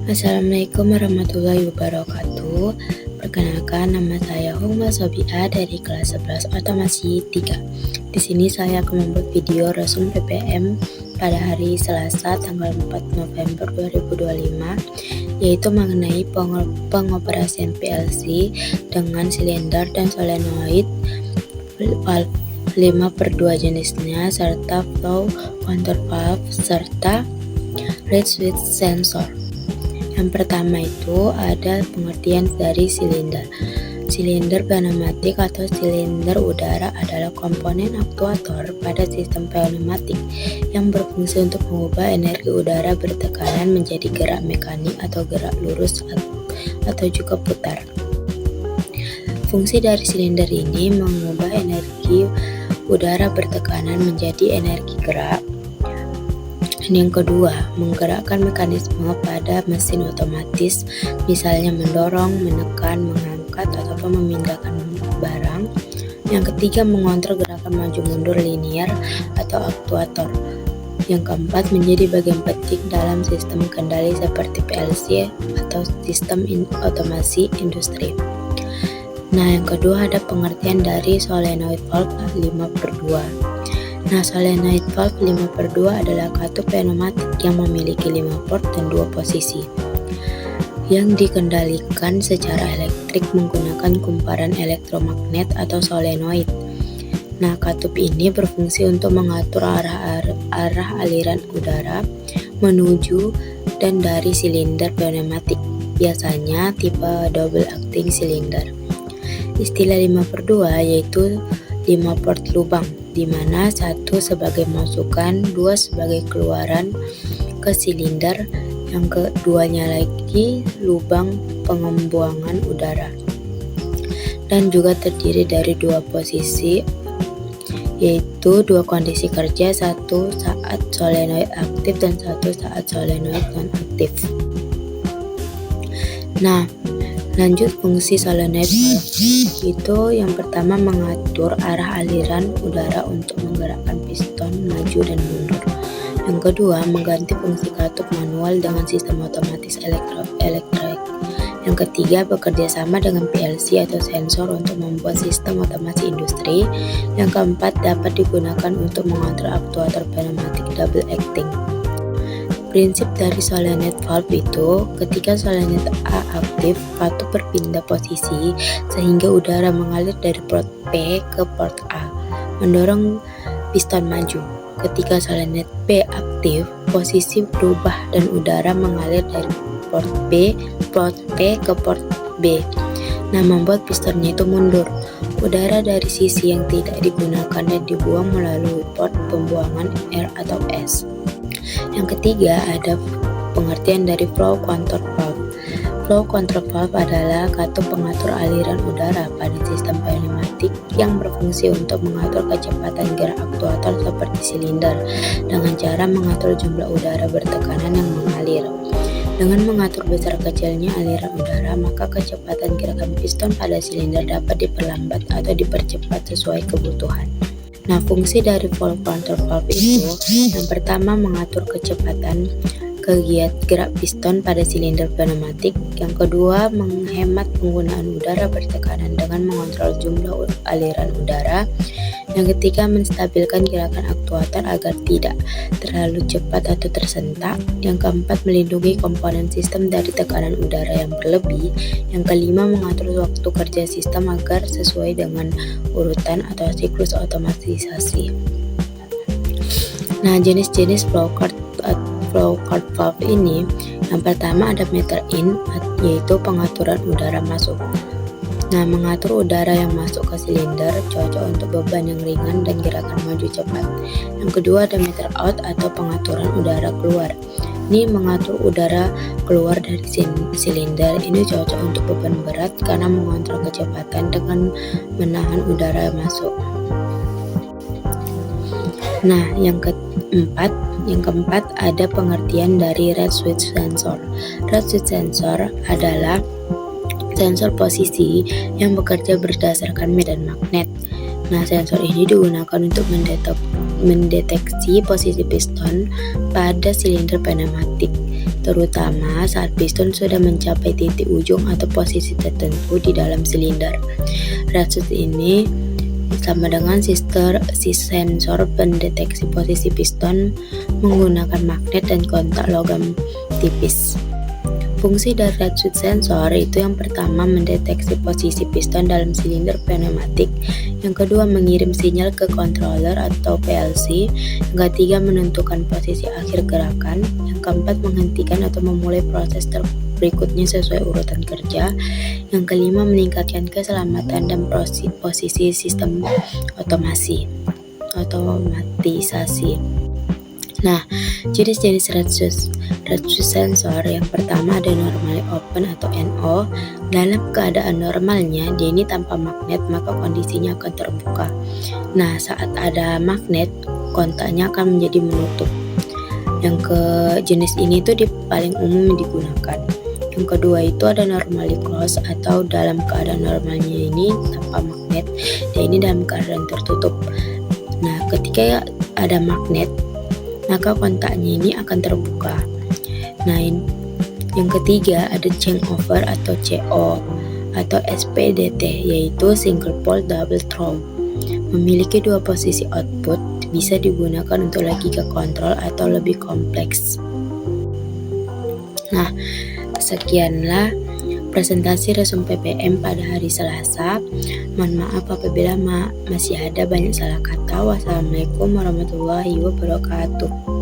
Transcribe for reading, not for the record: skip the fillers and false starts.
Assalamualaikum warahmatullahi wabarakatuh. Perkenalkan, nama saya Huma Sobia dari kelas 11 Otomasi 3. Di sini saya akan membuat video resume PPM pada hari Selasa tanggal 4 November 2025, yaitu mengenai pengoperasian PLC dengan silinder dan solenoid valve 5/2 jenisnya, serta flow control valve serta reed switch sensor. Yang pertama itu ada pengertian dari silinder. Silinder pneumatik atau silinder udara adalah komponen aktuator pada sistem pneumatik yang berfungsi untuk mengubah energi udara bertekanan menjadi gerak mekanik atau gerak lurus atau juga putar. Fungsi dari silinder ini mengubah energi udara bertekanan menjadi energi gerak. Yang kedua, menggerakkan mekanisme pada mesin otomatis, misalnya mendorong, menekan, mengangkat, ataupun memindahkan barang. Yang ketiga, mengontrol gerakan maju mundur linier atau aktuator. Yang keempat, menjadi bagian penting dalam sistem kendali seperti PLC atau sistem otomasi industri. Nah, yang kedua ada pengertian dari solenoid valve 5/2. Nah, solenoid valve 5/2 adalah katup pneumatik yang memiliki 5 port dan 2 posisi yang dikendalikan secara elektrik menggunakan kumparan elektromagnet atau solenoid. Nah, katup ini berfungsi untuk mengatur arah aliran udara menuju dan dari silinder pneumatik, biasanya tipe double acting cylinder. Istilah 5/2 yaitu 5 port lubang, di mana 1 sebagai masukan, 2 sebagai keluaran ke silinder, yang keduanya lagi lubang pengembuangan udara, dan juga terdiri dari 2 posisi, yaitu 2 kondisi kerja, 1 saat solenoid aktif dan 1 saat solenoid non-aktif. Nah, lanjut fungsi solenoid valve itu yang pertama mengatur arah aliran udara untuk menggerakkan piston maju dan mundur. Yang kedua, mengganti fungsi katup manual dengan sistem otomatis elektrik. Yang ketiga, bekerja sama dengan PLC atau sensor untuk membuat sistem otomasi industri. Yang keempat, dapat digunakan untuk mengontrol aktuator pneumatik double acting. Prinsip dari solenoid valve itu, ketika solenoid A aktif, katup berpindah posisi sehingga udara mengalir dari port P ke port A, mendorong piston maju. Ketika solenoid B aktif, posisi berubah dan udara mengalir dari port P ke port B. Nah, membuat pistonnya itu mundur. Udara dari sisi yang tidak digunakan dan dibuang melalui port pembuangan R atau S. Yang ketiga ada pengertian dari flow control valve. Flow control valve adalah katup pengatur aliran udara pada sistem pneumatik yang berfungsi untuk mengatur kecepatan gerak aktuator seperti silinder dengan cara mengatur jumlah udara bertekanan yang mengalir. Dengan mengatur besar kecilnya aliran udara, maka kecepatan gerakan piston pada silinder dapat diperlambat atau dipercepat sesuai kebutuhan. Nah, fungsi dari flow control valve itu yang pertama mengatur kecepatan gerak piston pada silinder pneumatik, yang kedua menghemat penggunaan udara bertekanan dengan mengontrol jumlah aliran udara, yang ketiga menstabilkan gerakan aktuator agar tidak terlalu cepat atau tersentak, yang keempat melindungi komponen sistem dari tekanan udara yang berlebih, yang kelima mengatur waktu kerja sistem agar sesuai dengan urutan atau siklus otomatisasi. Nah, jenis-jenis flow control valve ini, yang pertama ada meter in, yaitu pengaturan udara masuk. Nah, mengatur udara yang masuk ke silinder cocok untuk beban yang ringan dan gerakan maju cepat. Yang kedua ada meter out atau pengaturan udara keluar. Ini mengatur udara keluar dari silinder. Ini cocok untuk beban berat karena mengontrol kecepatan dengan menahan udara masuk. Nah, yang keempat ada pengertian dari reed switch sensor. Reed switch sensor adalah sensor posisi yang bekerja berdasarkan medan magnet. Nah, sensor ini digunakan untuk mendeteksi posisi piston pada silinder pneumatik. terutama saat piston sudah mencapai titik ujung atau posisi tertentu di dalam silinder. Red switch ini sama dengan sensor pendeteksi posisi piston menggunakan magnet dan kontak logam tipis. Fungsi dari red switch sensor itu yang pertama mendeteksi posisi piston dalam silinder pneumatik, yang kedua mengirim sinyal ke controller atau PLC, yang ketiga menentukan posisi akhir gerakan, yang keempat menghentikan atau memulai proses berikutnya sesuai urutan kerja, yang kelima meningkatkan keselamatan dan posisi sistem otomatisasi. Nah, jenis-jenis red switch sensor yang pertama ada normally open atau NO. Dalam keadaan normalnya, dia ini tanpa magnet, maka kondisinya akan terbuka. Nah, saat ada magnet, kontaknya akan menjadi menutup. Yang jenis ini tuh paling umum digunakan. Yang kedua itu ada normally closed atau dalam keadaan normalnya ini tanpa magnet, dan ini dalam keadaan tertutup. Nah, ketika ada magnet, maka kontaknya ini akan terbuka. Nah, yang ketiga ada changeover atau CO atau SPDT, yaitu single pole double throw. Memiliki dua posisi output, bisa digunakan untuk logika kontrol atau lebih kompleks. Nah, sekianlah presentasi resume PPM pada hari Selasa. Mohon maaf apabila masih ada banyak salah kata. Wassalamualaikum warahmatullahi wabarakatuh.